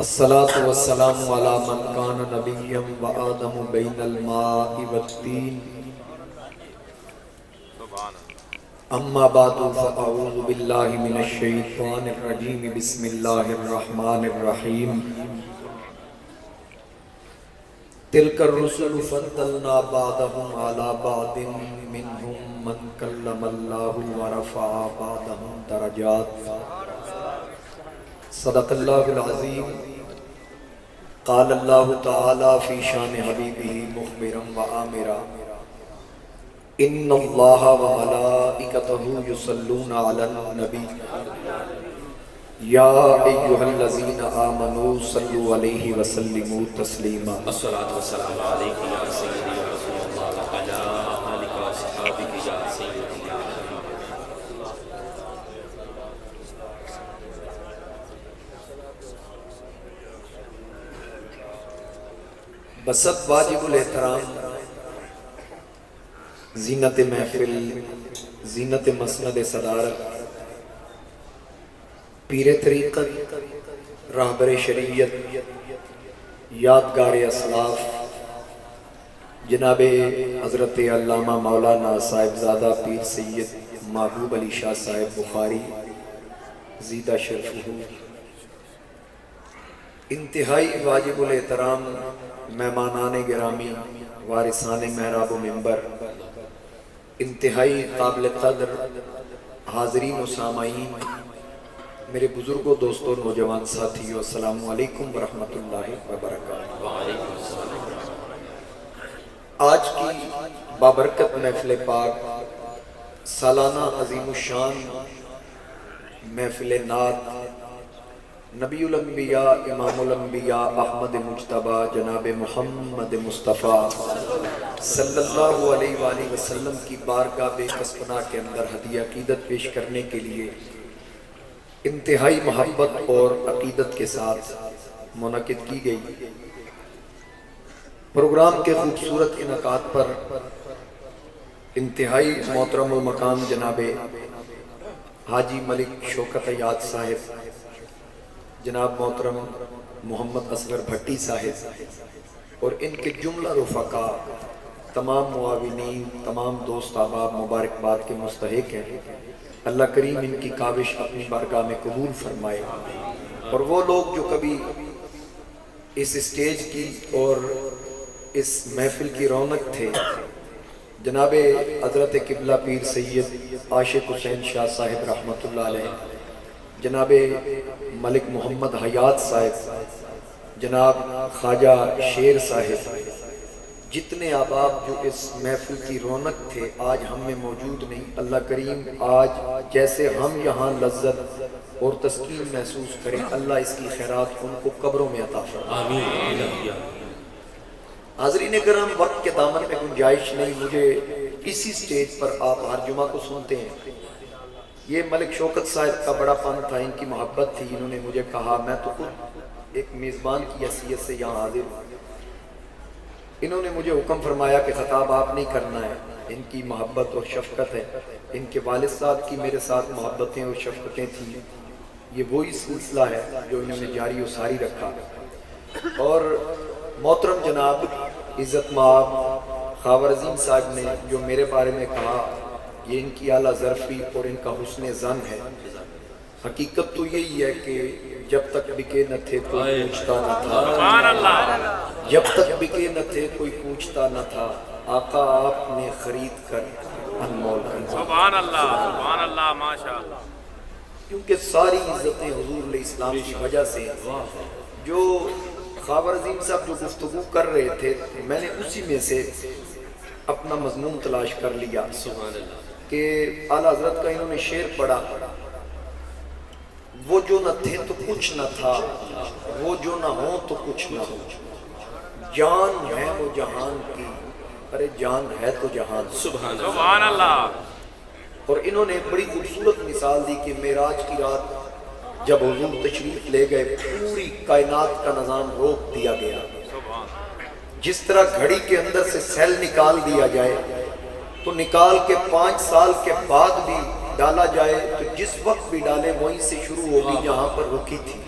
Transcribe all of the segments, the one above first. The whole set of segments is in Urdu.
الصلاة والسلام على من كان نبيا وآدم بين الماء والطين أما بعد فأعوذ بالله من الشيطان الرجيم بسم الله الرحمن الرحيم تلك الرسل فضلنا بعضهم على بعض منهم من كلم الله ورفع بعضهم درجات صدق اللہ العظیم قال اللہ تعالی فی شان حبیبہ مخبرا وآمرا ان اللہ وملائکتہ یصلون علی النبی یا ایہا الذین آمنوا صلوا علیہ وسلموا تسلیما الصلاة والسلام علیکم یا سیدی یا رسول اللہ وعلی آلک وصحابک یا سیدی یا بسط واجب الاحترام زینت محفل زینت مسند صدارت پیر طریقت راہبر شریعت یادگار اسلاف جناب حضرت علامہ مولانا صاحبزادہ پیر سید محبوب علی شاہ صاحب بخاری زیدہ شرفہ انتہائی واجب الاحترام مہمانان گرامی وارثان محراب و منبر انتہائی قابل قدر حاضرین و سامعین میرے بزرگوں دوستوں نوجوان ساتھیوں السلام علیکم ورحمۃ اللہ وبرکاتہ۔ آج کی بابرکت محفل پاک سالانہ عظیم الشان محفل نعت نبی الانبیاء امام الانبیاء احمد مجتبی جناب محمد مصطفیٰ صلی اللہ علیہ وآلہ وسلم کی بارگاہ بے کسپنا کے اندر ہدیہ عقیدت پیش کرنے کے لیے انتہائی محبت اور عقیدت کے ساتھ منعقد کی گئی۔ پروگرام کے خوبصورت انعقاد پر انتہائی محترم المقام جناب حاجی ملک شوکت یاد صاحب، جناب محترم محمد اصغر بھٹی صاحب اور ان کے جملہ رفقا تمام معاونین تمام دوست احباب مبارکباد کے مستحق ہیں۔ اللہ کریم ان کی کاوش اپنی بارگاہ میں قبول فرمائے، اور وہ لوگ جو کبھی اس اسٹیج کی اور اس محفل کی رونق تھے، جناب حضرت قبلہ پیر سید عاشق حسین شاہ صاحب رحمۃ اللہ علیہ، جناب ملک محمد حیات صاحب، جناب خواجہ شیر صاحب، جتنے احباب جو اس محفل کی رونق تھے آج ہم میں موجود نہیں، اللہ کریم آج جیسے ہم یہاں لذت اور تسکین محسوس کریں، اللہ اس کی خیرات ان کو قبروں میں عطا فرمائے۔ حاضرین کرام، وقت کے دامن میں گنجائش نہیں، مجھے اسی سٹیج پر آپ ہر جمعہ کو سنتے ہیں، یہ ملک شوکت صاحب کا بڑا پن تھا، ان کی محبت تھی، انہوں نے مجھے کہا میں تو خود ایک میزبان کی حیثیت سے یہاں حاضر ہوں، انہوں نے مجھے حکم فرمایا کہ خطاب آپ نہیں کرنا ہے، ان کی محبت اور شفقت ہے، ان کے والد صاحب کی میرے ساتھ محبتیں اور شفقتیں تھیں، یہ وہی سلسلہ ہے جو انہوں نے جاری و ساری رکھا۔ اور محترم جناب عزت مآب خاور عظیم صاحب نے جو میرے بارے میں کہا، یہ ان کی اعلیٰ ظرفی اور ان کا حسن ظن ہے۔ حقیقت تو یہی ہے کہ جب تک بکے نہ تھے کوئی پوچھتا نہ تھا، جب تک بکے نہ تھے کوئی پوچھتا نہ تھا، آقا آپ نے خرید کر انمول کر دیا۔ سبحان اللہ، سبحان اللہ، ماشاءاللہ۔ کیونکہ ساری عزتیں حضور علیہ السلام کی وجہ سے، جو خاور عظیم صاحب جو گفتگو کر رہے تھے میں نے اسی میں سے اپنا مضمون تلاش کر لیا کہ اعلیٰ حضرت کا انہوں نے شعر پڑھا، وہ جو نہ تھے تو کچھ نہ تھا، وہ جو نہ ہوں تو کچھ نہ ہو، جان ہے وہ جہان کی، ارے جان ہے تو جہان۔ سبحان اللہ۔ اور انہوں نے بڑی خوبصورت مثال دی کہ معراج کی رات جب حضور تشریف لے گئے پوری کائنات کا نظام روک دیا گیا، جس طرح گھڑی کے اندر سے سیل نکال دیا جائے تو نکال کے 5 سال کے بعد بھی ڈالا جائے تو جس وقت بھی ڈالے وہیں سے شروع ہوگی جہاں پر رکی تھی۔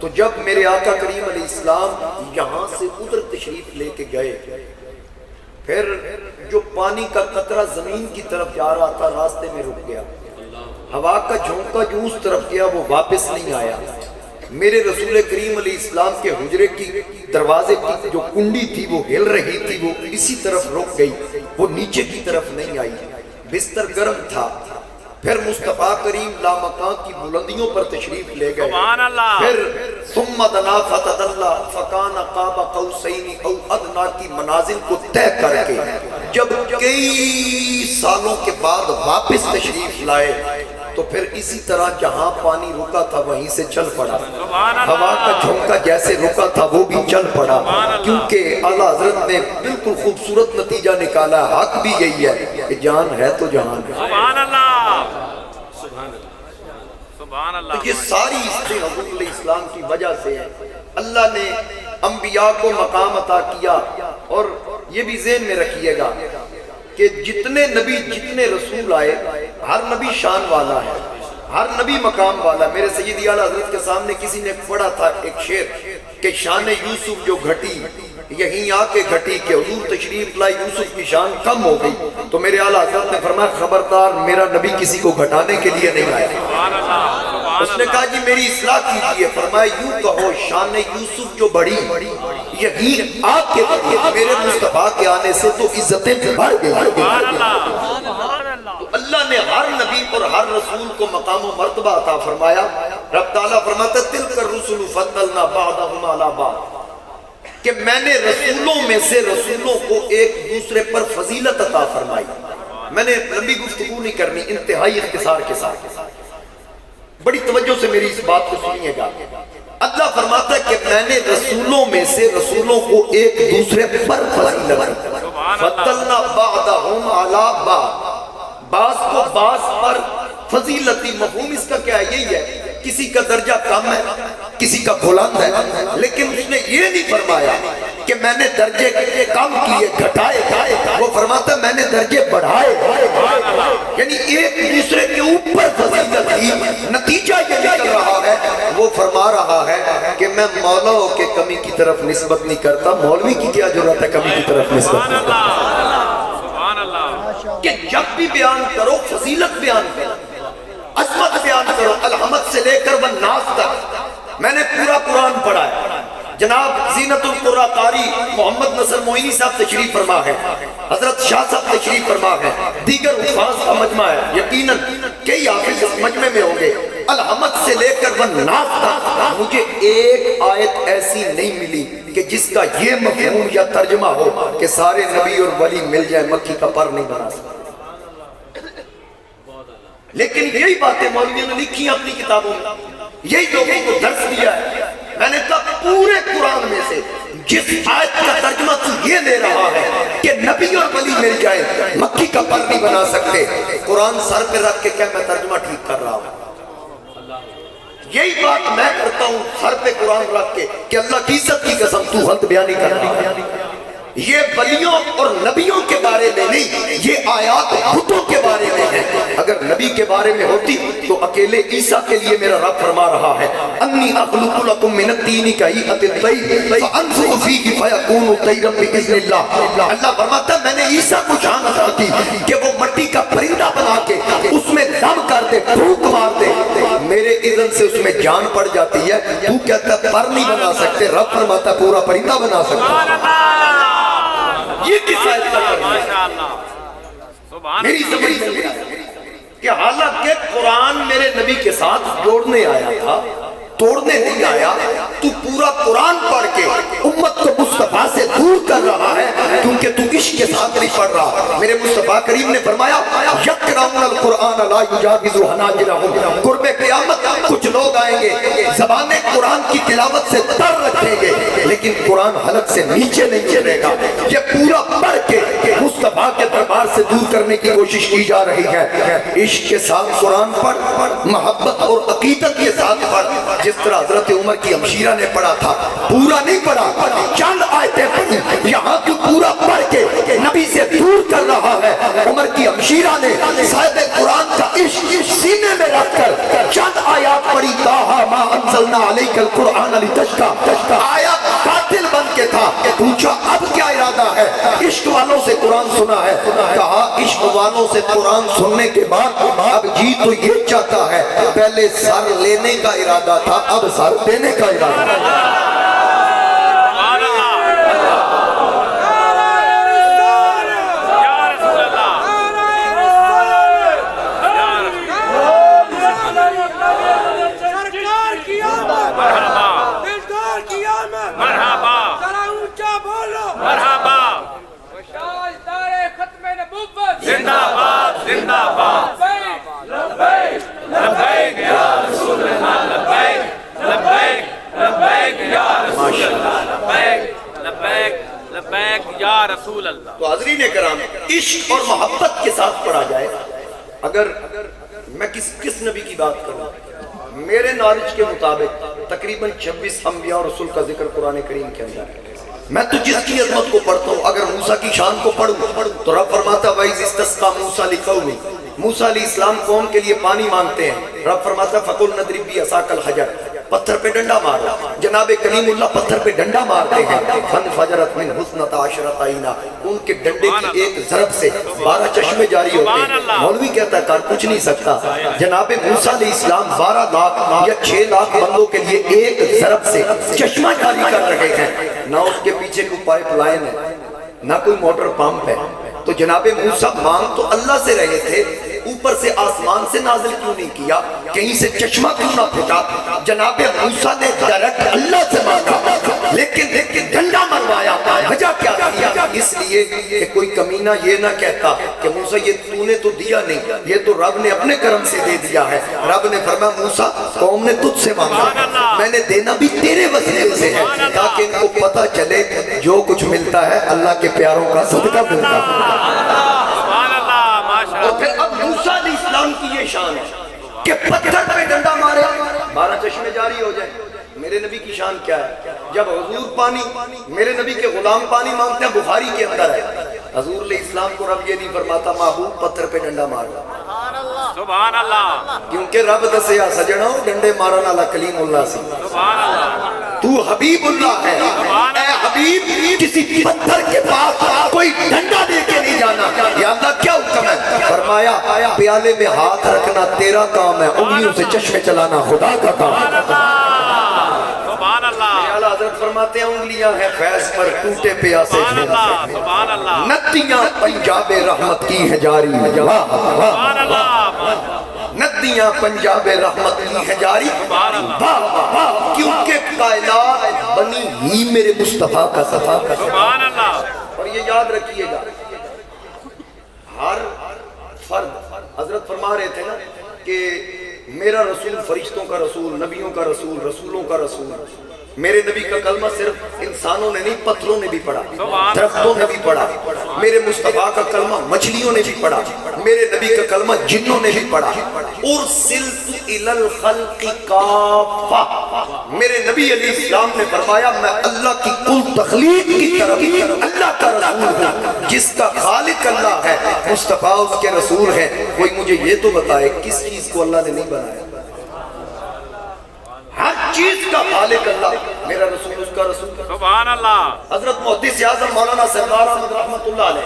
تو جب میرے آقا کریم علیہ السلام یہاں سے ادھر تشریف لے کے گئے، پھر جو پانی کا قطرہ زمین کی طرف جا رہا تھا راستے میں رک گیا، ہوا کا جھونکا جو اس طرف گیا وہ واپس نہیں آیا۔ میرے رسول کریم علیہ السلام کے حجرے کی دروازے کی جو کنڈی تھی وہ ہل رہی تھی، وہ اسی طرف رک گئی، وہ نیچے کی طرف نہیں آئی۔ بستر گرم تھا، پھر مصطفیٰ کریم لامکان کی بلندیوں پر تشریف لے گئے، پھر ثم دنا فتدلا فکان قاب قوسین او ادنا کی منازل کو طے کر کے جب کئی سالوں کے بعد واپس تشریف لائے تو پھر اسی طرح جہاں پانی رکا تھا وہیں سے چل پڑا، ہوا کا جھونکا جیسے رکا تھا وہ بھی چل پڑا، کیونکہ اعلیٰ حضرت نے بالکل خوبصورت نتیجہ نکالا۔ حق بھی یہی ہے کہ جان ہے تو جہان ہے۔ سبحان اللہ، سبحان اللہ۔ تو یہ ساری چیزیں حضور علیہ السلام کی وجہ سے ہیں۔ اللہ نے انبیاء کو مقام عطا کیا، اور یہ بھی ذہن میں رکھیے گا کہ جتنے نبی جتنے رسول آئے ہر نبی شان والا ہے، ہر نبی مقام والا۔ میرے سیدی اعلیٰ حضرت کے سامنے کسی نے پڑھا تھا ایک شعر کہ شان یوسف جو گھٹی یہیں آ کے گھٹی، کہ حضور تشریف لائے یوسف کی شان کم ہو گئی، تو میرے اعلیٰ حضرت نے فرمایا خبردار میرا نبی کسی کو گھٹانے کے لیے نہیں آیا۔ اس نے کہا جی میری اصلاح کیجئے، فرمایا یوں کہو شان یوسف جو بڑی یہیں آ کے بڑھی، میرے مصطفیٰ کے آنے سے تو عزتیں بڑھ گئی۔ تو اللہ نے ہر نبی اور ہر رسول کو مقام و مرتبہ عطا فرمایا۔ رب تعالیٰ فرماتا تلک الرسل فضلنا بعضهم علی بعض، کہ میں نے رسولوں میں سے رسولوں کو ایک دوسرے پر فضیلت عطا فرمائی۔ میں نے لمبی گفتگو نہیں کرنی، انتہائی اختصار کے ساتھ بڑی توجہ سے میری اس بات کو سنیے گا۔ اللہ فرماتا ہے کہ میں نے رسولوں میں سے رسولوں کو ایک دوسرے پر فضیلت فضلنا بعضهم علی بعض، بعض کو بعض پر فضیلتی۔ مفہوم اس کا کیا ہے؟ یہی ہے کسی کا درجہ کم ہے کسی کا بلند ہے، لیکن اس نے یہ نہیں فرمایا کہ میں نے درجے کم کیے گھٹائے، وہ فرماتا میں نے درجے بڑھائے، یعنی ایک دوسرے کے اوپر فضیلت دی۔ نتیجہ یہ نکل رہا ہے، وہ فرما رہا ہے کہ میں مولاؤں کے کمی کی طرف نسبت نہیں کرتا، مولوی کی کیا ضرورت ہے کمی کی طرف نسبت کرتا، کہ جب بھی بیان کرو فضیلت بیان کرو، عظمت بیان کرو، الحمد سے لے کر والناس تک۔ میں نے پورا قرآن پڑھا ہے، جناب زینت القرآن قاری محمد نصر معینی صاحب تشریف فرما ہے، حضرت شاہ صاحب تشریف فرما ہے، دیگر حفاظ کا مجمع ہے، یقیناً کئی حافظ اس مجمع میں ہوں گے۔ الحمد سے لے کر والناس تک مجھے ایک آیت ایسی نہیں ملی کہ جس کا یہ مفہوم یا ترجمہ ہو کہ سارے نبی اور ولی مل جائے مکھی کا پر نہیں بنا سکتے۔ لیکن یہی باتیں مولویوں نے لکھی ہیں اپنی کتابوں میں، یہی لوگوں کو درس دیا ہے۔ میں نے کہا پورے قرآن میں سے جس آیت کا ترجمہ تو یہ لے رہا ہے کہ نبی اور ولی مل جائے مکھی کا پر نہیں بنا سکتے، قرآن سر پہ رکھ کے کیا میں ترجمہ ٹھیک کر رہا ہوں؟ یہی بات میں کرتا ہوں سر پہ قرآن رکھ کے کہ اللہ کی عزت کی قسم تو غلط بیانی کر رہا ہے۔ یہ ولیوں اور نبیوں کے بارے میں نہیں، یہ آیات بتوں کے بارے میں ہے۔ اگر نبی کے بارے میں ہوتی تو اکیلے عیسیٰ کے لیے میرا رب فرما رہا ہے انی اخلق لکم من الطین کہیئۃ الطیر فانفخ فیہ فیکون طیرا باذن اللہ۔ اللہ فرماتا ہے میں نے عیسیٰ کو جان عطا کی کہ وہ مٹی کا پرندہ بنا کے اس میں دم کر دے، پھونک مار دے، میرے اذن سے اس میں جان پڑ جاتی ہے۔ تو کہتا ہے پر نہیں بنا سکتے، رب فرماتا ہے پورا پرندہ بنا سکتا۔ یہ کس آیت کا ترجمہ ہے؟ میری سمجھ میں نہیں آیا کہ حالانکہ قرآن میرے نبی کے ساتھ جوڑنے آیا تھا، توڑنے نہیں آیا۔ تو پورا قرآن پڑھ کے امت کو مصطفیٰ سے دور کر رہا ہے کیونکہ تو عشق کے ساتھ نہیں پڑھ رہا۔ میرے مصطفیٰ کریم نے فرمایا یقرؤون القرآن لا یجاوز حناجرہم، قرب قیامت کچھ لوگ آئیں گے زبانیں قرآن کی تلاوت سے تر رکھیں گے لیکن قرآن حلق سے نیچے نہیں اترے گا۔ یہ پورا پڑھ کے مصطفیٰ کے دربار اعتبار سے دور کرنے کی کوشش کی جا رہی ہے۔ عشق کے ساتھ قرآن پڑھ، محبت اور عقیدت کے ساتھ پڑھ، جس طرح حضرت عمر کی ہمشیرہ نے پڑھا تھا، پورا نہیں پڑھا، چند آیتیں پڑھی، یہاں تو پورا پڑھ کے نبی سے دور کر رہا ہے۔ عمر کی ہمشیرہ نے صاحب قرآن کا عشق سینے میں رکھ کر چند آیات پڑھی، طٰہٰ ما انزلنا علیک القرآن لتشقیٰ، آیا قاتل بن کے تھا، پوچھا اب کیا ارادہ ہے؟ عشق والوں سے قرآن سنا ہے، کہا عشق والوں سے قرآن سننے کے بعد اب جی تو یہ چاہتا ہے، پہلے سر لینے کا ارادہ تھا، اب سر دینے کا ارادہ ہے۔ تو حاضرین کرام، عشق اور محبت کے ساتھ پڑھا جائے۔ اگر میں کس نبی کی بات کروں، میرے نالج کے مطابق تقریباً 26 انبیاء اور رسول کا ذکر قرآن کریم کے اندر ہے۔ میں تو جس کی عظمت کو پڑھتا ہوں، اگر موسیٰ کی شان کو پڑھوں تو رب فرماتا وَإِذِ اسْتَسْقَىٰ مُوسَىٰ لِقَوْمِهِ، موسیٰ علیہ السلام قوم کے لیے پانی مانگتے ہیں، رب فرماتا فَقُلْ نَضْرِب بِعَصَاكَ الْحَجَرَ، پتھر پہ ڈنڈا مارا۔ جناب کریم اللہ پتھر پہ ڈنڈا مارتے ہیں، فَانْفَجَرَتْ مِنْهُ اثْنَتَا عَشْرَةَ عَيْنًا، ان کے ڈنڈے کی ایک ضرب سے 12 چشمے جاری ہوتے ہیں۔ مولوی کہتا ہے کار کچھ نہیں سکتا، جناب موسیٰ علیہ السلام 12 لاکھ یا 6 لاکھ بندوں کے لیے ایک ضرب سے چشمہ جاری کر رہے ہیں، نہ اس کے پیچھے کوئی پائپ لائن ہے، نہ کوئی موٹر پمپ ہے۔ تو جناب موسیٰ مانگ تو اللہ سے رہے تھے، اوپر سے آسمان سے نازل کیوں نہیں کیا، کہیں سے چشمہ کیوں نہ پھٹا؟ جناب موسیٰ نے ڈائریکٹ اللہ سے مانگا، لیکن ڈنڈا مروایا۔ وجہ کیا کیا؟ اس لیے کہ کوئی کمینہ یہ نہ کہتا کہ موسیٰ یہ تو نے تو دیا نہیں، یہ تو رب نے اپنے کرم سے دے دیا ہے۔ رب نے فرمایا موسیٰ قوم نے تجھ سے مانگا، میں نے دینا بھی تیرے وسیلے سے ہے، تاکہ ان کو پتہ چلے جو کچھ ملتا ہے اللہ کے پیاروں کا صدقہ ملتا ہے۔ اور پھر اب موسیٰ علیہ السلام کی یہ شان ہے کہ پتھر پہ ڈنڈا مارے 12 چشمے جاری ہو جائیں۔ میرے نبی کی شان کیا ہے؟ جب حضور پانی، میرے نبی کے غلام پانی مانگتے ہیں، بخاری کے اندر ہے، حضور علیہ السلام کو رب یہ نہیں فرماتا محبوب پتھر پہ ڈنڈا مارا، سبحان اللہ، کیونکہ رب دسیا سجنوں ڈنڈے مارنا اللہ کلیم اللہ سی، سبحان اللہ، تو حبیب اللہ ہے، اے حبیب کسی پتھر کے پاس کوئی ڈنڈا دے کے نہیں جانا۔ یا اللہ کیا حکم ہے؟ فرمایا پیالے میں ہاتھ رکھنا تیرا کام ہے، انگلیوں سے چشمے چلانا خدا کا کام ہے۔ حضرت فرماتے ہیں انگلیاں ہیں فیض پر ٹوٹے پیاسے ندیاں پنجاب رحمت کی ہے جاری، ندیاں پنجاب رحمت کی ہے جاری، کیونکہ کائنات بنی ہی میرے مصطفیٰ کا صفا کا۔ اور یہ یاد رکھیے گا ہر فرد، حضرت فرما رہے تھے نا کہ میرا رسول فرشتوں کا رسول، نبیوں کا رسول، رسولوں کا رسول۔ میرے نبی کا کلمہ صرف انسانوں نے نہیں، پتھروں نے بھی پڑھا، درختوں نے بھی پڑھا۔ میرے مصطفیٰ کا کلمہ مچھلیوں نے بھی پڑھا، میرے نبی کا کلمہ جنوں نے بھی پڑھا۔ ارسلت الی الخلق کافہ، میرے نبی علیہ السلام نے فرمایا میں اللہ کی کل تخلیق کی طرف اللہ کا رسول ہوں، جس کا خالق اللہ ہے، مصطفیٰ اس کے رسول ہیں۔ کوئی مجھے یہ تو بتائے کس چیز کو اللہ نے نہیں بنایا؟ ہر چیز کا خالق اللہ، میرا رسول اس کا رسول، سبحان اللہ۔ حضرت محدث اعظم مولانا سردار احمد رحمت اللہ علیہ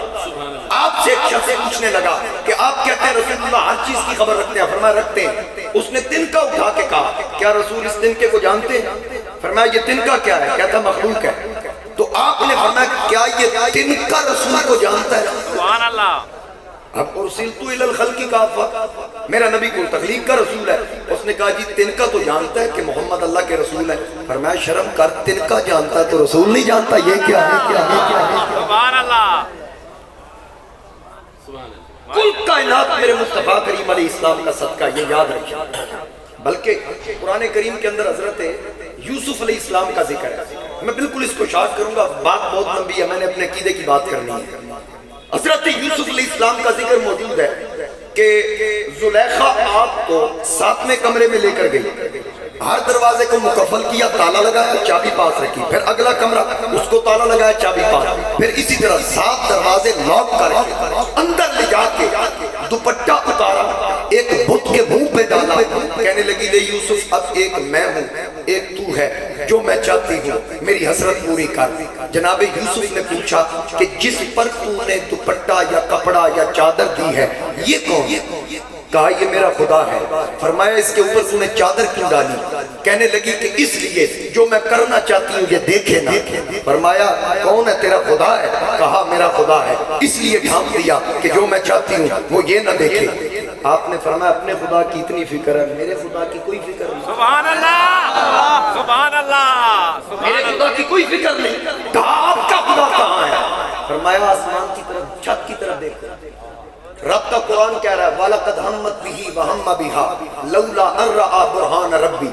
آپ سے ایک شخص پوچھنے لگا کہ آپ کہتے ہیں رسول اللہ ہر چیز کی خبر رکھتے ہیں؟ فرمایا رکھتے ہیں۔ اس نے تنکا اٹھا کے کہا کیا رسول اس تنکے کو جانتے ہیں؟ فرمایا یہ تنکا کیا ہے؟ کہتا مخلوق ہے۔ تو آپ نے فرمایا کیا یہ تنکا رسول کو جانتا ہے؟ سبحان اللہ۔ اب ارسلت الی الخلق کافہ، میرا نبی کو تخلیق کا رسول ہے۔ اس نے کہا جی تنکا تو جانتا ہے کہ محمد اللہ کے رسول ہے۔ فرمایا شرم کر، تنکا جانتا ہے تو رسول نہیں جانتا، یہ کیا ہے؟ سبحان اللہ۔ کل کائنات میرے مصطفیٰ کریم علیہ السلام کا صدقہ، یہ یاد رکھیں۔ بلکہ قرآن کریم کے اندر حضرت یوسف علیہ السلام کا ذکر ہے۔ میں بالکل اس کو شارٹ کروں گا، بات بہت لمبی ہے، میں نے اپنے عقیدے کی بات کرنی ہے۔ حضرت یوسف علیہ السلام کا ذکر موجود ہے کہ زلیخا آپ کو 7ویں کمرے میں لے کر گئی، ہر دروازے کو مقفل کیا، تالا لگایا، چابی پاس رکھی، پھر اگلا کمرہ اس کو تالا لگایا، چابی پاس، پھر اسی طرح 7 دروازے لاک کر کے اندر لے جا کے دوپٹہ اتارا، ایک بت کے منہ پہ ڈالا، کہنے لگی لے یوسف اب ایک میں ہوں ایک تو ہے، جو میں چاہتی ہوں میری حسرت پوری کر۔ جناب یوسف نے پوچھا کہ جس پر تو نے دوپٹہ یا کپڑا یا چادر دی ہے یہ کون؟ کہا یہ میرا خدا ہے۔ فرمایا اس کے اوپر تو نے چادر کیوں ڈالی؟ کہنے لگی کہ اس لیے جو میں کرنا چاہتی ہوں یہ دیکھے نہ۔ فرمایا کون ہے تیرا خدا ہے؟ کہا میرا خدا ہے، اس لیے ڈھانپ دیا کہ جو میں چاہتی ہوں وہ یہ نہ دیکھے۔ آپ نے فرمایا اپنے خدا کی اتنی فکر ہے، میرے خدا کی کوئی فکر نہیں۔ سبحان اللہ، سبحان اللہ، میرے خدا کی کوئی فکر نہیں۔ کہا آپ کا خدا کہاں ہے؟ فرمایا آسمان کی طرف، چھت کی طرف دیکھو۔ رب کا قرآن کہہ رہا ہے وَلَقَدْ هَمَّتْ بِهِ وَهَمَّ بِهَا لَوْلَا أَن رَأَىٰ بُرْهَانَ رَبِّهِ۔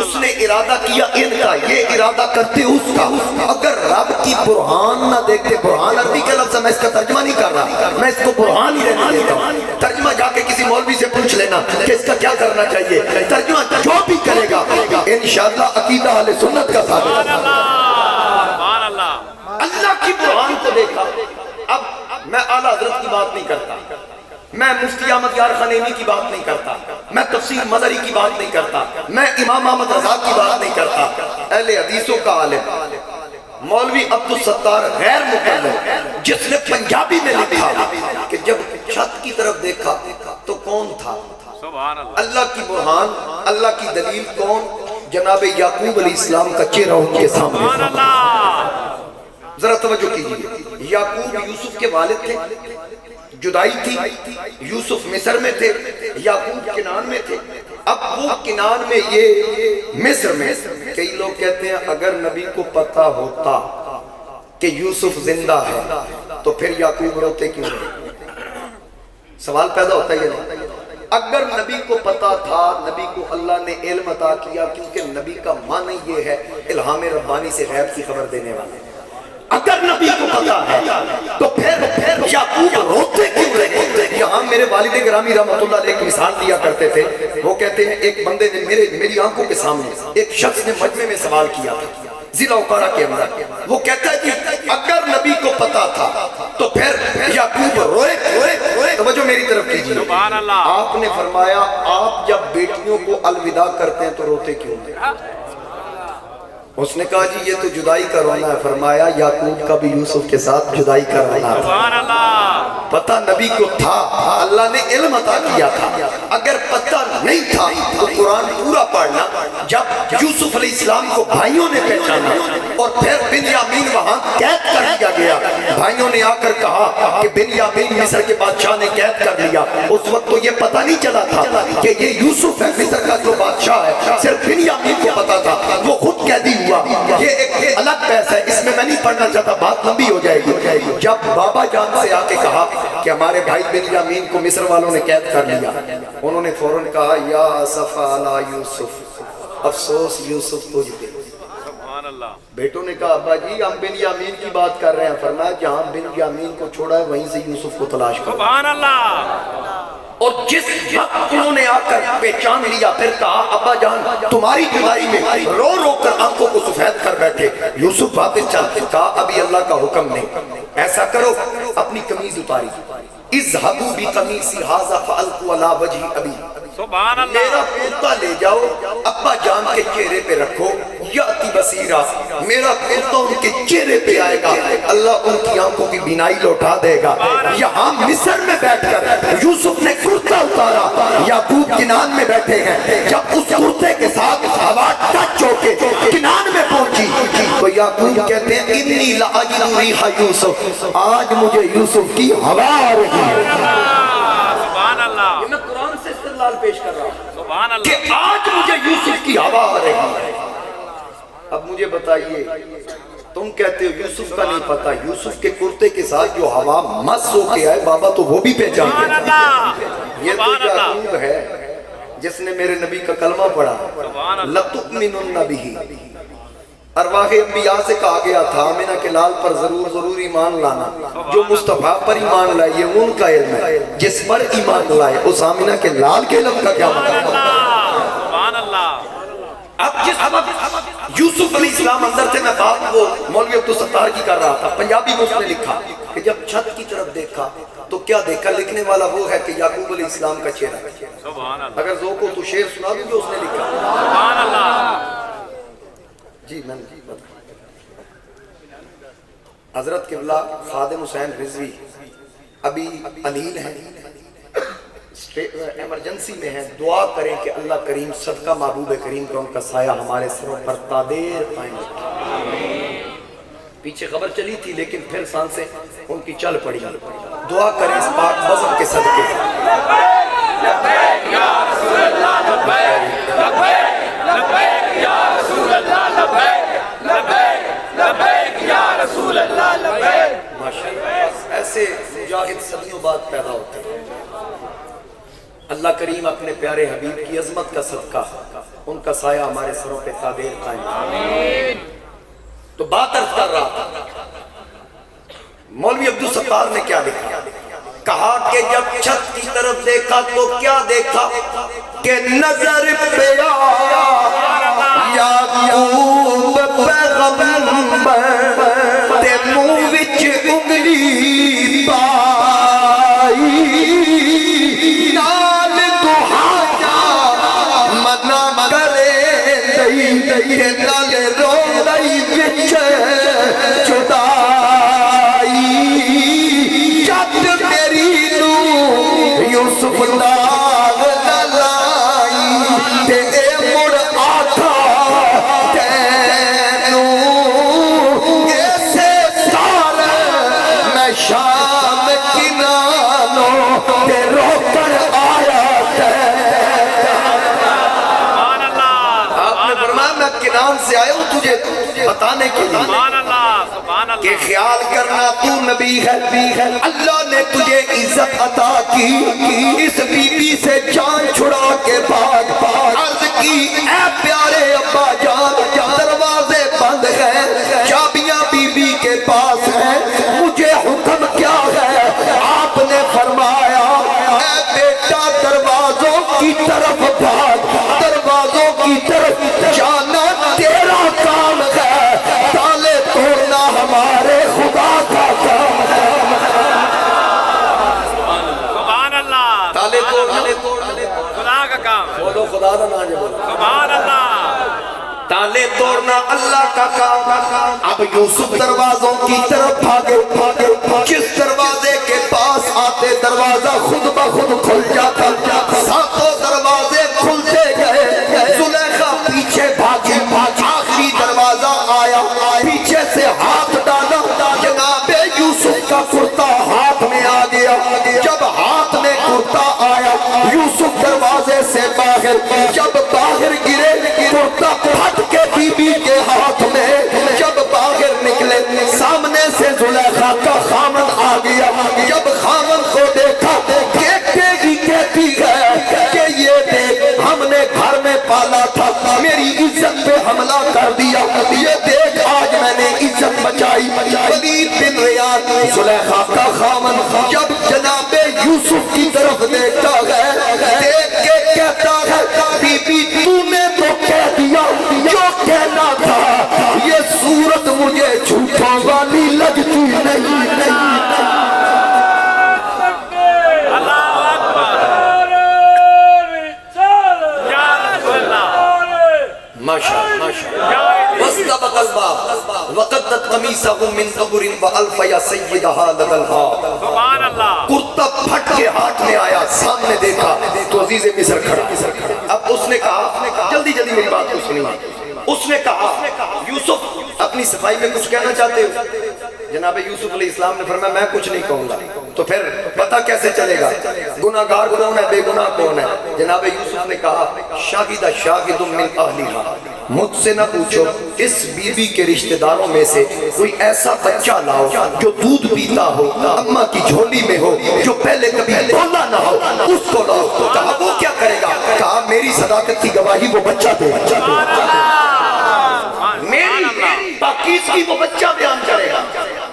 اس نے ارادہ کیا ان کا، یہ ارادہ کرتے اس کا، اگر رب کی برہان نہ دیکھتے، برہان عربی کا لفظ ہے، میں اس کا ترجمہ نہیں کر رہا، میں اس کو برہان ہی رہنے دیتا ہوں۔ ترجمہ جا کے کسی مولوی سے پوچھ لینا کہ اس کا کیا کرنا چاہیے، ترجمہ جو بھی کرے گا انشاءاللہ عقیدہ اہل سنت کا ثابت ہے۔ سبحان اللہ، اللہ کی برہان کو دیکھا۔ اب میں اعلیٰ حضرت کی بات نہیں کرتا، میں مفتی احمد یار خنیمی کی بات نہیں کرتا، میں تفسیر مظہری کی بات نہیں کرتا، میں امام احمد رضا کی بات نہیں کرتا، اہل حدیثوں کا عالم مولوی عبدالستار غیر مقلد جس نے پنجابی میں لکھا کہ جب چھت کی طرف دیکھا تو کون تھا؟ سبحان اللہ، اللہ کی برہان، اللہ کی دلیل کون؟ جناب یعقوب علیہ السلام کا چہرہ ان کے سامنے۔ سبحان اللہ، ذرا توجہ کیجئے، یعقوب یوسف کے والد تھے، جدائی تھی، یوسف مصر میں تھے، یعقوب کنعان میں تھے۔ اب وہ کنعان میں یہ مصر میں، کئی لوگ کہتے ہیں اگر نبی کو پتا ہوتا کہ یوسف زندہ ہے تو پھر یعقوب روتے کیوں نہیں؟ سوال پیدا ہوتا ہے یہ نہیں۔ اگر نبی کو پتا تھا، نبی کو اللہ نے علم عطا کیا، کیونکہ نبی کا معنی یہ ہے الہام ربانی سے غیب کی خبر دینے والے، اگر نبی کو پتا ہے تو پھر یعقوب روتے کیوں رہے؟ یہاں میرے والد گرامی رحمت اللہ علیہ ایک مثال دیا کرتے تھے، وہ کہتے ہیں ایک بندے نے میری آنکھوں کے سامنے ایک شخص نے مجمع میں سوال کیا تھا ضلع اوکارا کے اندر، وہ کہتا ہے کہ اگر نبی کو پتا تھا تو پھر یعقوب روئے۔ توجہ میری طرف کیجیے، سبحان اللہ، آپ نے فرمایا آپ جب بیٹیوں کو الوداع کرتے ہیں تو روتے کیوں ہیں؟ اس نے کہا جی یہ تو جدائی کا رونا ہے۔ فرمایا یعقوب کا بھی یوسف کے ساتھ جدائی کا رونا تھا، سبحان اللہ، پتہ نبی کو تھا، اللہ نے علم عطا کیا تھا۔ اگر پتہ نہیں تھا تو قرآن پورا پڑھنا، جب یوسف علیہ السلام کو بھائیوں نے پہچانا اور پھر بنیامین وہاں قید کر دیا گیا، بھائیوں نے آ کر کہا کہ بنیامین مصر کے بادشاہ نے قید کر لیا، اس وقت تو یہ پتہ نہیں چلا تھا کہ یہ یوسف ہے مصر کا جو بادشاہ ہے، صرف بنیامین کو پتا تھا، وہ خود قیدی ہوا۔ یہ ایک الگ بحث ہے، اس میں میں نہیں پڑھنا چاہتا، بات لمبی ہو جائے گی۔ جب بابا جان سے آ کے کہا کہ ہمارے بھائی بنیامین کو مصر والوں نے قید کر لیا، انہوں نے فوراً کہا یا اسف علی یوسف، افسوس یوسف تجھ پہ۔ سبحان اللہ، بیٹوں نے کہا ابا جی ہم بنیامین کی بات کر رہے ہیں۔ فرمایا جہاں بنیامین کو چھوڑا ہے وہیں سے یوسف کو تلاش کرو۔ سبحان اللہ، اور جس وقت انہوں نے آ کر پہچان لیا، پھر کہا ابا جان تمہاری جدائی میں رو رو کر آنکھوں کو سفید کر بیٹھے، یوسف واپس چل۔ کہا ابھی اللہ کا حکم نہیں، ایسا کرو اپنی قمیض اتاری، اذهبوا بقمیصی ھذا فالقوا علی وجہ ابی، سبحان اللہ، میرا کرتا لے جاؤ ابا جان کے چہرے پہ رکھو، یاتی بصیرہ، میرا کرتا ان کے چہرے پہ آئے گا، اللہ ان کی آنکھوں کی بینائی لوٹا دے گا۔ یہاں مصر میں بیٹھ کر یوسف نے کرتا اتارا، یعقوب کنعان میں بیٹھے ہیں، جب اس کرتے کے ساتھ ہوا ٹچ ہو کے کنعان میں پہنچی تو یعقوب کہتے ہیں انی لاجد ریح یوسف، آج مجھے یوسف کی ہوا آ رہی ہے۔ سبحان اللہ، یہ میں قرآن سے استدلال پیش کر رہا ہوں سبحان اللہ، کہ آج مجھے یوسف کی ہوا آ رہی ہے۔ اب مجھے بتائیے تم کہتے ہو یوسف کا نہیں پتا، یوسف کے کرتے کے ساتھ جو ہوا مس ہو کے آئے بابا تو وہ بھی پہچانتے سبحان اللہ، یہ تو سبحان اللہ، یعقوب ہے جس نے میرے نبی کا کلمہ پڑھا سبحان اللہ، لَتُؤْمِنُنَّ بِهِ ارواح انبیاء سے کہا گیا تھا آمینہ کے لال پر ضرور ایمان لانا، جو مصطفیٰ پر ایمان لائے یہ ان کا علم ہے، جس پر ایمان لائے اس آمینہ کے لال کے علم کا کیا مطلب؟ سبحان اللہ۔ اب جس وقت یوسف علیہ السلام اندر تھے، میں بات وہ مولوی عبدالستار کی کر رہا تھا، پنجابی میں اس نے لکھا کہ جب چھت کی طرف دیکھا تو کیا دیکھا؟ لکھنے والا وہ ہے کہ یعقوب علیہ السلام کا چہرہ۔ سبحان اللہ۔ اگر ذوق ہو تو شعر سنا دوں جو اس نے لکھا۔ سبحان اللہ۔ جی میں نے حضرت قبلہ خادم حسین رضوی ابھی انیل ہیں، ایمرجنسی میں ہیں، دعا کریں کہ اللہ کریم صدقہ محبوب کریم کا ان کا سایہ ہمارے سروں پر تادیر قائم رکھے۔ پیچھے خبر چلی تھی لیکن پھر سانسیں ان کی چل پڑی، دعا کریں اس پاک بزم کے صدقے۔ لبیک یا رسول اللہ لبیک، لبیک لبیک یا رسول اللہ لبیک، لبیک لبیک یا رسول اللہ لبیک۔ ماشاءاللہ ایسے مجاہد صدیوں بعد پیدا ہوتے ہیں۔ اللہ کریم اپنے پیارے حبیب کی عظمت کا صدقہ ان کا سایہ ہمارے سروں پہ تادیر قائم رکھے۔ تو بات عرض کر رہا تھا، مولوی عبدالستار نے کیا لکھا؟ کہا کہ جب چھت کی طرف دیکھا تو کیا دیکھا کہ نظر پہ آیا یعقوب پیغمبر تے منہ وچ انگلی پائی، نال دہایا منا کرے دئی نال رو دئی وچ جدائی، جد میری نو یوسف نال لائی تے اے مڑ آتھا تینو ایسے سال میں شام کنانو تے رو کر آیا سبحان اللہ۔ آپ نے فرمایا میں کنان سے آیا ہوں تجھے بتانے کے لیے سبحان اللہ۔ سبحان اللہ۔ کہ خیال کرنا تو نبی ہے، اللہ نے تجھے عزت عطا کی، اس بی بی سے جان چھڑا کے بعد عرض کی اے پیارے ابا جان، دروازے بند ہیں، چابیاں بی بی کے پاس ہیں، مجھے حکم کیا ہے؟ آپ نے فرمایا اے بیٹا دروازوں کی طرف بھاگ، دروازوں کی طرف جانا تیرا کام ہے، تالے توڑنا ہمارے خدا کا کام ہے۔ سبحان اللہ۔ تالے توڑنا خدا کا کام ہے۔ بولو خدا کا نام جو بولو، سبحان اللہ۔ تالے توڑنا اللہ کا کام۔ اب یوسف دروازوں کی طرف بھاگے، جس دروازے کے پاس آتے دروازہ خود بخود کھل جاتا، ساتوں دروازے کھلتے گئے، زلیخا پیچھے بھاگی، آخری دروازہ آیا، پیچھے سے ہاتھ ڈالا، جناب یوسف کا کرتا ہاتھ میں آ گیا، جب ہاتھ میں کرتا آیا یوسف دروازے سے باہر، جب باہر گرے کرتا پھٹ کے بی بی کے ہاتھ میں، جب باہر نکلے سامنے سے زلیخا کا خامن آ گیا، جب خامن کو دیکھا دیکھتے ہی کہتی ہے کہ یہ دیکھ ہم نے گھر میں پالا تھا، میری عزت پہ حملہ کر دیا، یہ دیکھ آج میں نے عزت بچائی۔ ولید بن ریاض زلیخا کا خامن جب جناب یوسف کی طرف دیکھتا ہے، دیکھ کے کہتا ہے بی بی تو نے تو کہہ دیا جو کہنا تھا، یہ صورت مجھے جھوٹوں والی لگتی نہیں۔ اللہ اکبر۔ یا رسول اللہ۔ ماشاءاللہ یا واستبق الباب وقدت قمیصه من قبر والف یا سیدها لدى الباب۔ سبحان اللہ۔ کرتا پھٹ کے ہاتھ میں آیا، سامنے دیکھا تو عزیز مصر کھڑا۔ اب اس نے کہا جلدی میری بات کو سنیے، اس نے کہا یوسف اپنی صفائی میں کچھ کہنا چاہتے ہو؟ جناب یوسف علیہ السلام نے فرمایا میں کچھ نہیں کہوں گا۔ تو پھر پتہ کیسے چلے گا گناہگار کون ہے بے گناہ کون ہے؟ جناب یوسف نے کہا شاہدہ شاہد من اہلہا، مجھ سے نہ پوچھو اس بی بی کے رشتہ داروں میں سے کوئی ایسا بچہ لاؤ جو دودھ پیتا ہو، اماں کی جھولی میں ہو، جو پہلے کبھی بولا نہ ہو، اس کو لاؤ۔ کہا وہ کیا کرے گا؟ کہا میری صداقت کی گواہی وہ بچہ دے۔ میری 21 کی وہ بچہ بیان کرے گا.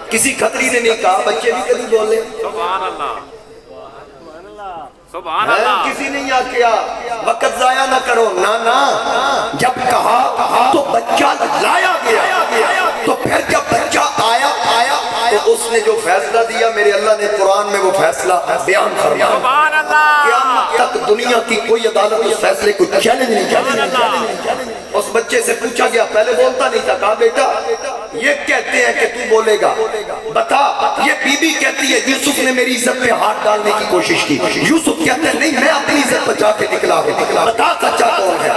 کسی کھتری نے نہیں کہا بچے بھی کبھی بولے. سبحان اللہ سبحان اللہ. کسی نے یہ کیا وقت ضائع نہ کرو. نا جب کہا تو بچہ لایا گیا. تو پھر جب بچہ آیا تو اس نے جو فیصلہ دیا میرے اللہ نے قرآن میں وہ فیصلہ بیان فرمایا. سبحان اللہ. قیامت تک دنیا کی کوئی عدالت اس فیصلے کو چیلنج نہیں کرتی. اس بچے سے پوچھا گیا, پہلے بولتا نہیں تھا, کہا بیٹا یہ کہتے ہیں کہ تو بولے گا, بتا. یہ بی بی کہتی ہے یوسف نے میری عزت پہ ہاتھ ڈالنے کی کوشش کی. یوسف کہتے ہیں نہیں, میں اپنی عزت بچا کے نکلا, بتا سچا کون ہے.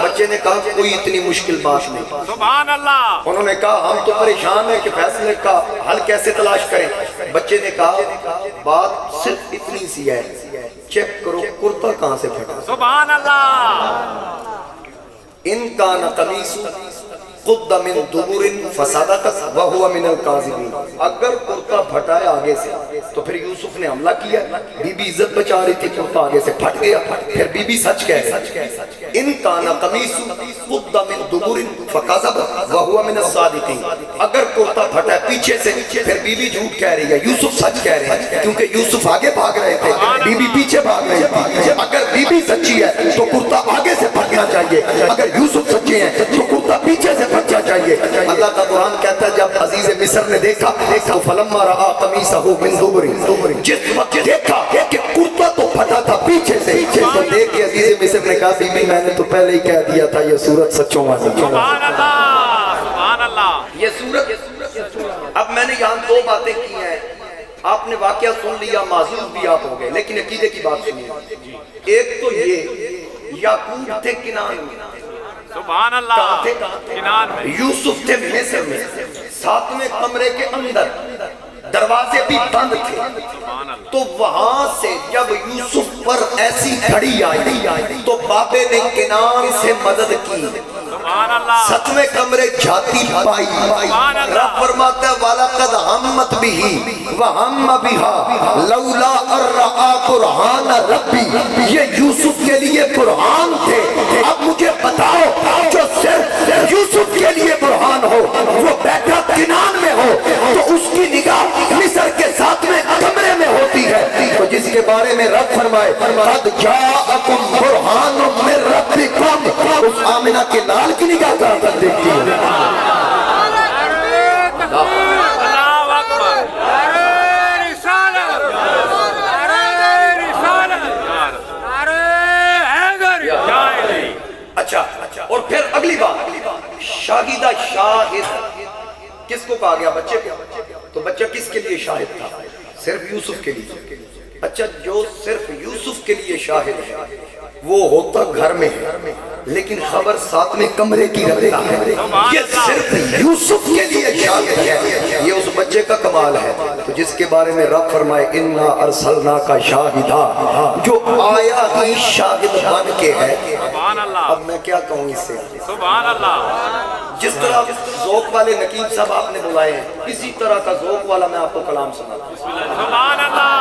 بچے نے کہا کوئی اتنی مشکل بات نہیں. سبحان اللہ. انہوں نے کہا ہم تو پریشان ہیں کہ فیصلے کا حل کیسے تلاش کریں. بچے نے کہا بات صرف اتنی سی ہے, چیک کرو کرتا کہاں سے پھٹا. سبحان اللہ. ان کان قمیص قد من دبر فصدقت وهو من الكاذبین. اگر کرتا پھٹا ہے آگے سے تو پھر یوسف نے حملہ کیا. بی بی عزت بچا رہی تھی, کرتا آگے سے پھٹ گیا, پھر بی بی سچ کہہ رہی. ان کان قمیص قد من دبر فكذبت وهو من الصادقین. اگر کرتا پھٹا ہے پیچھے سے پھر بی بی جھوٹ کہہ رہی ہے, یوسف سچ کہہ رہے ہیں, کیونکہ یوسف آگے بھاگ رہے تھے, بی بی پیچھے بھاگ رہے تھے. اگر بی بی سچی ہے تو کرتا آگے سے پھٹنا چاہیے, اگر یوسف سچے ہیں تو کرتا پیچھے سے پھٹنا چاہیے. اللہ کا قرآن کہتا ہے جب عزیز مصر نے دیکھا تو فلما رأى قمیصه من دبر, جس وقت دیکھا کہ کرتا تو پھٹا تھا پیچھے سے, تو دیکھ کے عزیز مصر نے کہا بی بی میں نے تو پہلے ہی کہہ دیا تھا یہ صورت سچوں والی. سبحان اللہ سبحان اللہ. یہ صورت. اب میں نے یہاں دو باتیں کی ہیں, آپ نے واقعہ سن لیا, معذور بھی آپ ہو گئے, لیکن عقیدے کی بات سنیے. ایک تو یہ یعقوب تھے کنعان میں, سبحان اللہ. کنعان میں. یوسف تھے مصر میں, 7ویں کمرے کے اندر, دروازے بھی بند تھے. تو وہاں سے جب یوسف پر ایسی گھڑی آئی تو بابے نے کنعان سے مدد کی. سبحان اللہ. 7ویں کمرے جھاتی پائی. رب فرماتا ہے وَلَقَدْ هَمَّتْ بِهِ وَهَمَّ بِهَا لَوْلَا أَن رَأَىٰ بُرْهَانَ رَبِّهِ. یہ یوسف کے لیے برہان تھے. اب مجھے بتاؤ جو صرف یوسف کے لیے برہان ہو, وہ بیٹھا کنعان میں ہو, تو اس کی نگاہ مصر کے 7ویں کمرے میں ہوتی ہے. تو جس کے بارے میں رب فرمائے قَدْ جَاءَكُمْ بُرْهَانٌ مِّن رَبِّكُمْ, اس آمنہ کے لال کی نگاہ کہاں تک دیکھتی ہے. اللہ اکبر. ارے رسالت ارے رسالت ارے حیدر. اچھا, اور پھر اگلی بات شاہدہ شاہد کس کو کہا گیا؟ بچے کو. تو بچہ کس کے لیے شاہد تھا؟ صرف یوسف کے لیے. اچھا, جو صرف یوسف کے لیے شاہد ہے وہ ہوتا گھر میں ہے, لیکن خبر 7ویں کمرے کی رکھتا ہے. یہ صرف یوسف کے لیے شاہد ہے. یہ اس بچے کا کمال ہے. تو جس کے بارے میں رب فرمائے انا ارسلناک شاہدا, جو آیا ہی شاہد بن کے ہے. سبحان اللہ. اب میں کیا کہوں اس سے؟ سبحان اللہ. جس طرح ذوق والے نقیب صاحب آپ نے بلائے ہیں, اسی طرح کا ذوق والا میں آپ کو کلام سناتا ہوں. سبحان اللہ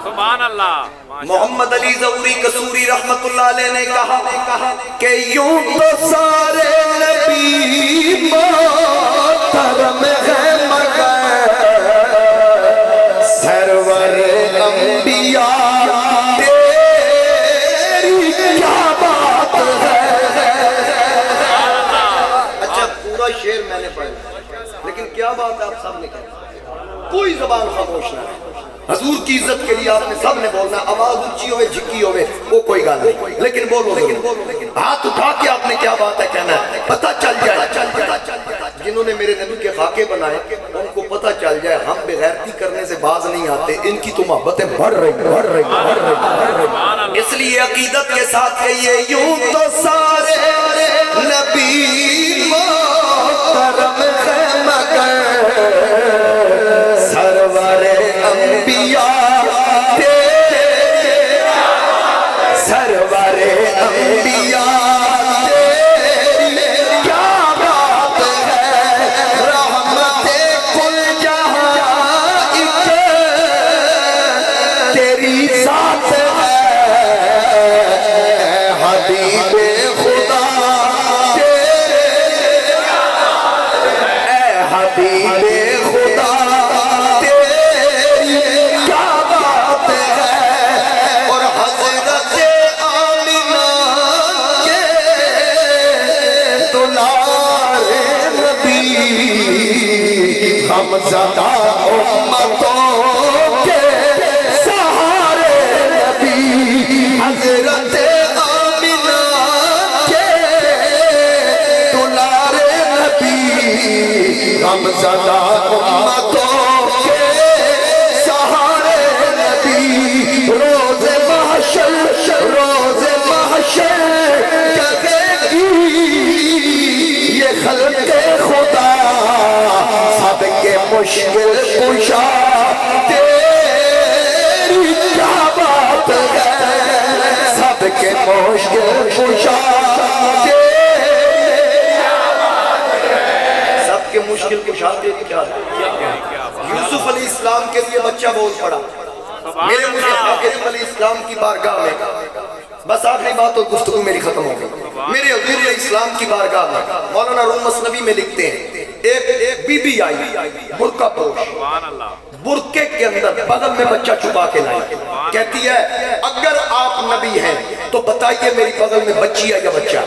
سبحان اللہ. محمد علی ظہوری قصوری رحمت اللہ علیہ نے کہا کہ یوں تو سارے نبی محترم ہیں مگر سرور انبیاء تیری کیا بات ہے. اچھا, پورا شعر میں نے پڑھا, لیکن کیا بات آپ سب نے کہا, کوئی زبان خاموش نہ ہے. حضور کی عزت کے لیے آپ نے سب نے بولنا, آواز اونچی ہوئے جھکی ہوئے وہ کوئی گال نہیں, لیکن بولو ہاتھ اٹھا کے آپ نے کیا بات ہے کہنا ہے, پتہ چل جائے. جنہوں نے میرے نبی کے خاکے بنائے ان کو پتہ چل جائے ہم بغیرتی کرنے سے باز نہیں آتے, ان کی تو محبتیں بڑھ رہی. اس لیے عقیدت کے ساتھ کہیے یوں تو سارے نبی محترم ہیں مگر سرور انبیاء تیرے, سرور انبیاء تیری کیا بات ہے. رحمت کل جہاں تیری ذات ہے. حبیب خدا تیرے غمزدہ امتوں کے سہارے نبی حضرت آمنہ کے دلارے نبی غمزدہ امتوں کے سہارے نبی روز محشر کہے گی یہ خلق خدا سب کے مشکل کشا تیری کیا بات ہے سب کے مشکل کشا سب کے مشکل کشا تیری کیا ہے؟ یوسف علیہ السلام کے لیے بچہ بول پڑا میرے مصطفیٰ کریم علیہ السلام کی بارگاہ میں بس آخری بات اور گفتگو میری ختم ہو گئی میرے حضور علیہ السلام کی بارگاہ میں مولانا روم مثنوی میں لکھتے ہیں ایک بی بی آئی برقع پوش برقعے کے اندر بغل میں بچہ چھپا کے لائی کہتی ہے اگر آپ نبی ہیں تو بتائیے میری بغل میں بچی ہے یا بچہ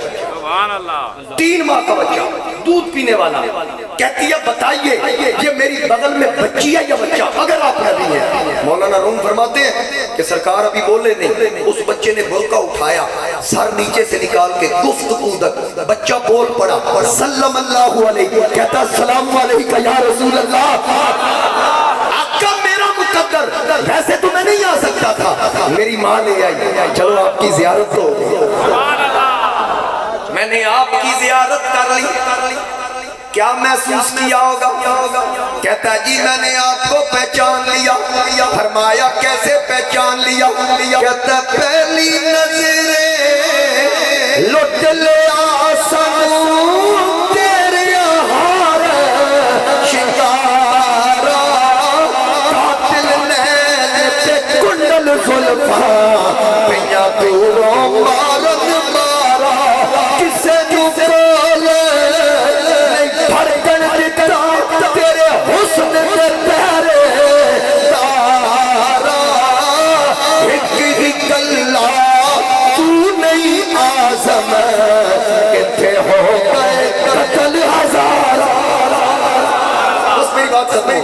3 ماہ کا بچہ دودھ پینے والا کہتی ہے بتائیے یہ میری بغل میں بچی ہے یا بچہ اگر آپ نبی ہیں مولانا روم فرماتے ہیں کہ سرکار ابھی بولے نہیں اس بچے نے برقع اٹھایا سر نیچے سے نکال کے گفتگو تک بچہ بول پڑا سلم اللہ علیہ کہتا السلام علیکم یا رسول اللہ آقا میرا مقدر ویسے تو میں نہیں آ سکتا تھا میری ماں لے آئی چلو آپ کی زیارت تو میں نے آپ کی زیارت کر لی کیا محسوس کیا ہوگا کہتا جی میں نے آپ کو پہچان لیا فرمایا کیسے پہچان لیا کہتا پہلی نظریں لٹ لیا سنو تیرے ہار شکارا قاتل نیل تے کنڈل زلفاں پہیا دوروں مارد مارا کسے جو کولے دھڑکن دیتا تیرے حسن کے پیرے تارا ایک اللہ تو نہیں آزم کتھے ہو گئے قتل ہزار بس میری بات سمجھ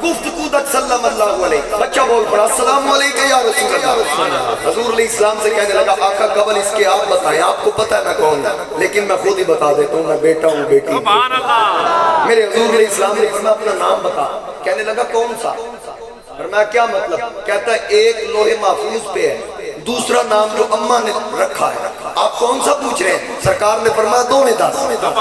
گفتگو تک سلم اللہ علیہ بچہ بول پڑا السلام علیکم یا رسول اللہ حضور علیہ السلام سے کہنے لگا آقا قبل اس کے آپ بتائیں آپ کو پتہ ہے میں کون ہوں لیکن میں خود ہی بتا دیتا ہوں میں بیٹا ہوں بیٹی میرے حضور علیہ السلام نے فرمایا اپنا نام بتا کہنے لگا کون سا فرمایا کیا مطلب کہتا ہے ایک لوح محفوظ پہ ہے دوسرا نام جو اماں نے رکھا ہے آپ کون سا پوچھ رہے ہیں سرکار نے فرمایا 2 میں 10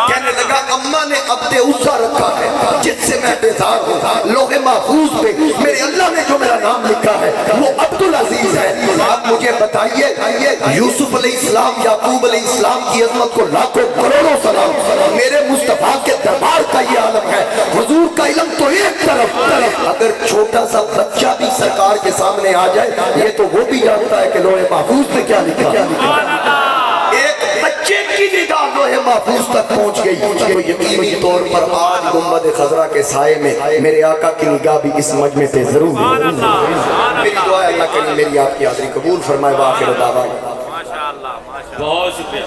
کہنے لگا اماں نے عبد عزا رکھا ہے جس سے میں بیزار ہوں لوح محفوظ پہ میرے اللہ نے جو میرا نام لکھا ہے وہ عبدالعزیز ہے آپ مجھے بتائیے یوسف علیہ السلام یعقوب علیہ السلام کی عظمت کو لاکھوں کروڑوں سلام میرے مصطفیٰ کے دربار کا یہ عالم ہے حضور کا علم تو ایک طرف اگر چھوٹا سا بچہ بھی سرکار کے سامنے آ جائے یہ تو وہ بھی جانتا ہے کہ لوح محفوظ پہ کیا لکھا ایک بچے کی نگاہ لوح محفوظ تک پہنچ گئی تو یقینی طور پر آج گنبد خضرا کے سائے میں میرے آقا کی نگاہ بھی اس مجمع پہ ضرور ہے میری دعا ہے اللہ کریم میری آپ کی حاضری قبول فرمائے وآخر دعوانا بہت شکریہ